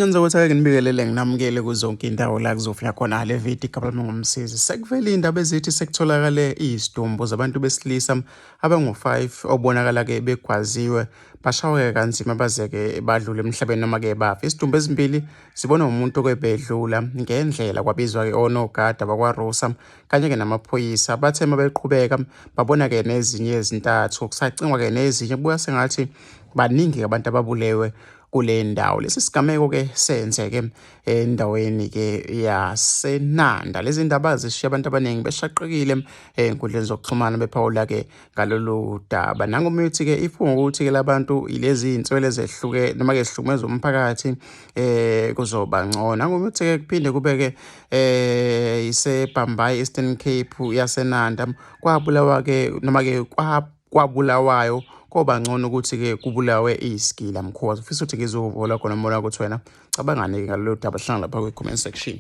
Ngenza ukuthi ake ngibikelele nginamukele kuzonke indawo la kuzofika khona le video igabula ngomsizi. Sekuvela indaba ezithi sekutholakale izidumbu zabantu besilisa abangu-5 obonakala-ke begwaziwe bashaweke kanzima baze-ke badlula emhlabeni noma-ke bafa. Izidumbu ezimbili zibonwa umuntu okwebedlula ngendlela kwabizwa-ke onogada bakwaRosa kanye-ke namaphoyisa. Bathe uma beqhubeka babona-ke nezinye ezintathu kusacingwa-ke nezinye kubuka sengathi baningi abantu ababulewe kule ndawo. Lesi sigameko-ke senzeke endaweni-ke yaseNanda. Lezi ndaba zishiya abantu abaningi beshaqekile ey'nkundleni zokuxhumana bephawula-ke ngalolu daba. Nangomuthi-ke ifunga ukuthi-ke labantu ilezi iy'nswelo ezehluke noma-ke zihlukumeza umphakathi kuzoba ngcono. Nangomuthi-ke kuphinde kube-ke iseBhambayi, Eastern Cape yaseNanda kwabulawa-ke noma-ke kwabulawayo koba ngcono ukuthi-ke kubulawe isigila mkhozi. Ufisa ukuthi ngizovula khona umbona ukuthi wena cabangani ngalolu daba hlangana lapha kwi-comment section.